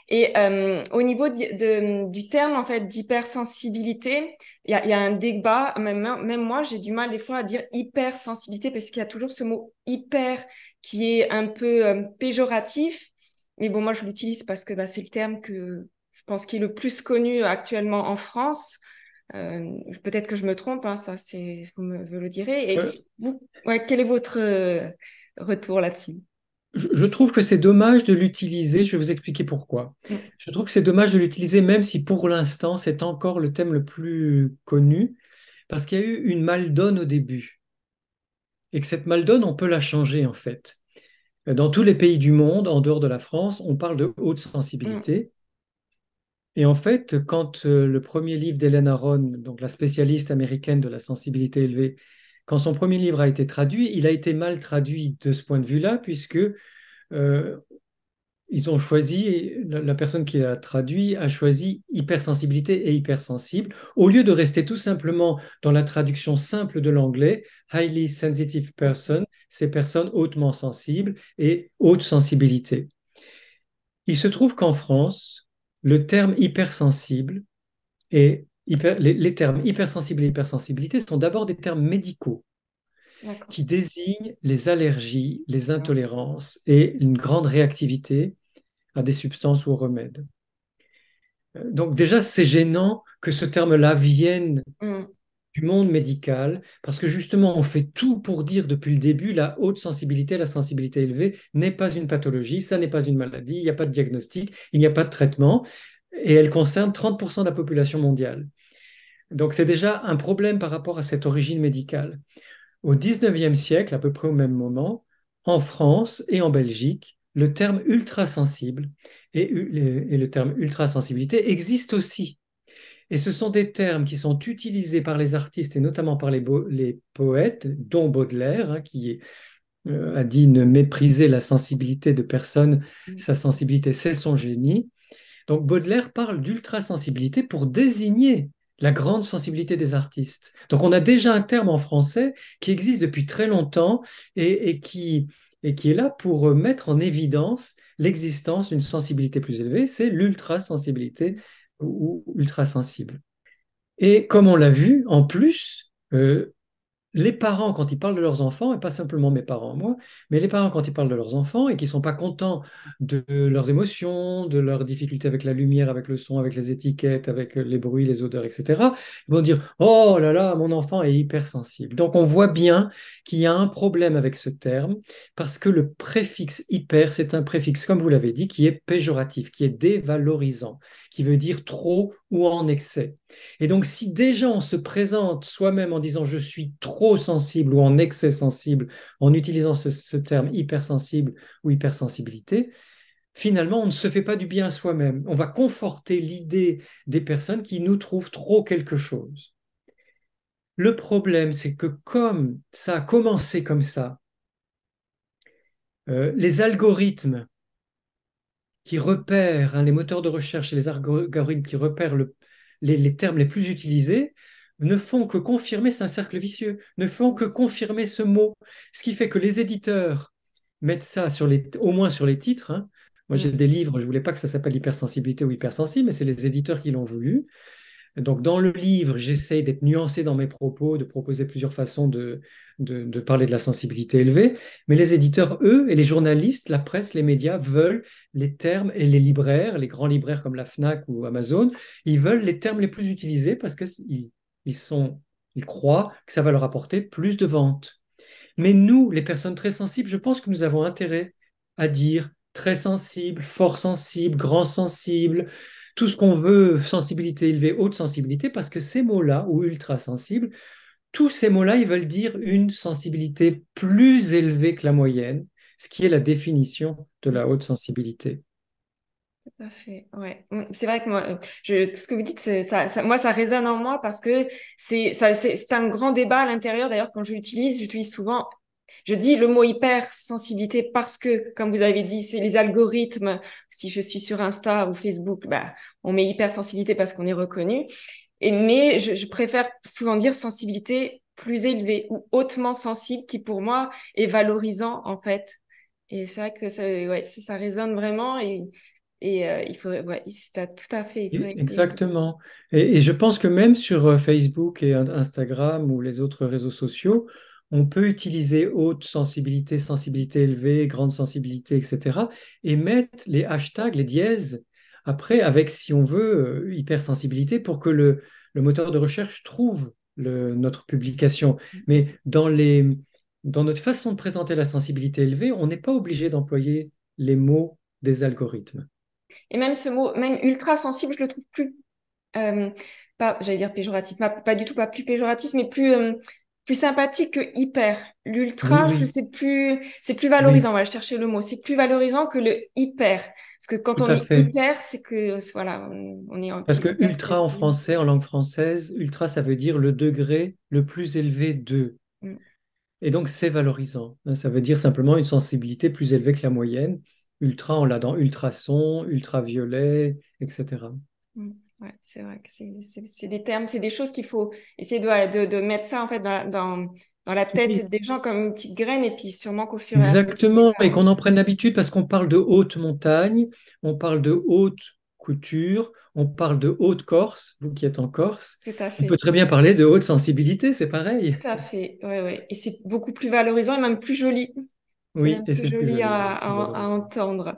Et au niveau du terme en fait d'hypersensibilité, il y a un débat. Même moi, j'ai du mal des fois à dire hypersensibilité parce qu'il y a toujours ce mot hyper qui est un peu péjoratif. Mais bon, moi, je l'utilise parce que bah, c'est le terme que je pense qui est le plus connu actuellement en France. Peut-être que je me trompe, hein, ça, vous le direz. Et Ouais. vous, ouais, quel est votre retour là-dessus? Je trouve que c'est dommage de l'utiliser. Je vais vous expliquer pourquoi. Mm, Je trouve que c'est dommage de l'utiliser, même si pour l'instant, c'est encore le thème le plus connu, parce qu'il y a eu une maldonne au début. Et que cette maldonne, on peut la changer, en fait. Dans tous les pays du monde, en dehors de la France, on parle de haute mm, sensibilité. Et en fait, quand le premier livre d'Hélène Aron, donc la spécialiste américaine de la sensibilité élevée, quand son premier livre a été traduit, il a été mal traduit de ce point de vue-là, puisque euh, ils ont choisi, la personne qui l'a traduit a choisi hypersensibilité et hypersensible, au lieu de rester tout simplement dans la traduction simple de l'anglais, highly sensitive person, ces personnes hautement sensibles et haute sensibilité. Il se trouve qu'en France, le terme hypersensible les termes hypersensible et hypersensibilité sont d'abord des termes médicaux d'accord. qui désignent les allergies, les intolérances et une grande réactivité à des substances ou aux remèdes. Donc déjà, c'est gênant que ce terme-là vienne Mm, du monde médical, parce que justement, on fait tout pour dire depuis le début, la haute sensibilité, la sensibilité élevée n'est pas une pathologie, ça n'est pas une maladie, il n'y a pas de diagnostic, il n'y a pas de traitement, et elle concerne 30% de la population mondiale. Donc c'est déjà un problème par rapport à cette origine médicale. Au 19e siècle, à peu près au même moment, en France et en Belgique, le terme ultrasensible et le terme ultrasensibilité existent aussi. Et ce sont des termes qui sont utilisés par les artistes et notamment par les poètes, dont Baudelaire, hein, qui a dit ne mépriser la sensibilité de personne, mm. sa sensibilité, c'est son génie. Donc Baudelaire parle d'ultrasensibilité pour désigner la grande sensibilité des artistes. Donc on a déjà un terme en français qui existe depuis très longtemps et, et qui, et qui est là pour mettre en évidence l'existence d'une sensibilité plus élevée, c'est l'ultrasensibilité ou ultrasensible. Et comme on l'a vu, en plus, les parents, quand ils parlent de leurs enfants, et pas simplement mes parents, moi, mais les parents, quand ils parlent de leurs enfants et qui ne sont pas contents de leurs émotions, de leurs difficultés avec la lumière, avec le son, avec les étiquettes, avec les bruits, les odeurs, etc., ils vont dire, oh là là, mon enfant est hypersensible. Donc on voit bien qu'il y a un problème avec ce terme, parce que le préfixe hyper, c'est un préfixe, comme vous l'avez dit, qui est péjoratif, qui est dévalorisant, qui veut dire trop ou en excès. Et donc, si déjà on se présente soi-même en disant je suis trop sensible ou en excès sensible, en utilisant ce terme hypersensible ou hypersensibilité, finalement, on ne se fait pas du bien à soi-même. On va conforter l'idée des personnes qui nous trouvent trop quelque chose. Le problème, c'est que comme ça a commencé comme ça, les algorithmes qui repèrent, hein, les moteurs de recherche et les algorithmes qui repèrent les termes les plus utilisés, ne font que confirmer, c'est un cercle vicieux, ne font que confirmer ce mot. Ce qui fait que les éditeurs mettent ça au moins sur les titres, hein. Moi, j'ai Mm. des livres, je ne voulais pas que ça s'appelle hypersensibilité ou hypersensible, mais c'est les éditeurs qui l'ont voulu. Donc, dans le livre, j'essaye d'être nuancé dans mes propos, de proposer plusieurs façons de parler de la sensibilité élevée. Mais les éditeurs, eux, et les journalistes, la presse, les médias veulent les termes, et les libraires, les grands libraires comme la Fnac ou Amazon, ils veulent les termes les plus utilisés parce ils sont, ils croient que ça va leur apporter plus de ventes. Mais nous, les personnes très sensibles, je pense que nous avons intérêt à dire très sensible, fort sensible, grand sensible, tout ce qu'on veut, sensibilité élevée, haute sensibilité, parce que ces mots-là, ou ultra sensible, tous ces mots-là, ils veulent dire une sensibilité plus élevée que la moyenne, ce qui est la définition de la haute sensibilité. Tout à fait, ouais. C'est vrai que moi, tout ce que vous dites, moi, ça résonne en moi parce que c'est un grand débat à l'intérieur. D'ailleurs, quand j'utilise souvent, je dis le mot hypersensibilité parce que, comme vous avez dit, c'est les algorithmes. Si je suis sur Insta ou Facebook, bah, on met hypersensibilité parce qu'on est reconnu. Mais je préfère souvent dire sensibilité plus élevée ou hautement sensible, qui pour moi est valorisant en fait. Et c'est vrai que ça, ouais, ça résonne vraiment. Et il faudrait, ouais, t'as tout à fait, il faudrait essayer. Exactement. Et je pense que même sur Facebook et Instagram ou les autres réseaux sociaux, on peut utiliser haute sensibilité, sensibilité élevée, grande sensibilité, etc. et mettre les hashtags, les dièses, après avec, si on veut, hypersensibilité pour que le moteur de recherche trouve notre publication. Mais dans notre façon de présenter la sensibilité élevée, on n'est pas obligé d'employer les mots des algorithmes. Et même ce mot, même ultra sensible, je le trouve plus, euh, pas, j'allais dire péjoratif, pas du tout, pas plus péjoratif, mais plus sympathique que hyper. Oui, L'ultra, je oui, sais plus, c'est plus oui. valorisant. Voilà, je cherchais le mot. C'est plus valorisant que le hyper. Parce que quand Tout on à est fait. hyper, c'est que, voilà, on est Parce que hyper ultra en stressé. français, en langue française, ultra, ça veut dire le degré le plus élevé de. Mm, Et donc, c'est valorisant. Ça veut dire simplement une sensibilité plus élevée que la moyenne. Ultra, on l'a dans ultrason, ultraviolet, etc. mm. Ouais, c'est vrai que c'est des termes, c'est des choses qu'il faut essayer de, voilà, de mettre ça en fait dans la Oui, tête des gens comme une petite graine et puis sûrement qu'au fur et à mesure, exactement. Et qu'on en prenne l'habitude parce qu'on parle de haute montagne, on parle de haute couture, on parle de haute Corse, vous qui êtes en Corse. tout à On peut fait. très bien parler de haute sensibilité, c'est pareil. Tout à fait, ouais, ouais. Et c'est beaucoup plus valorisant et même plus joli. C'est Oui, même et plus c'est plus joli joli, oui, plus à valorisant. entendre.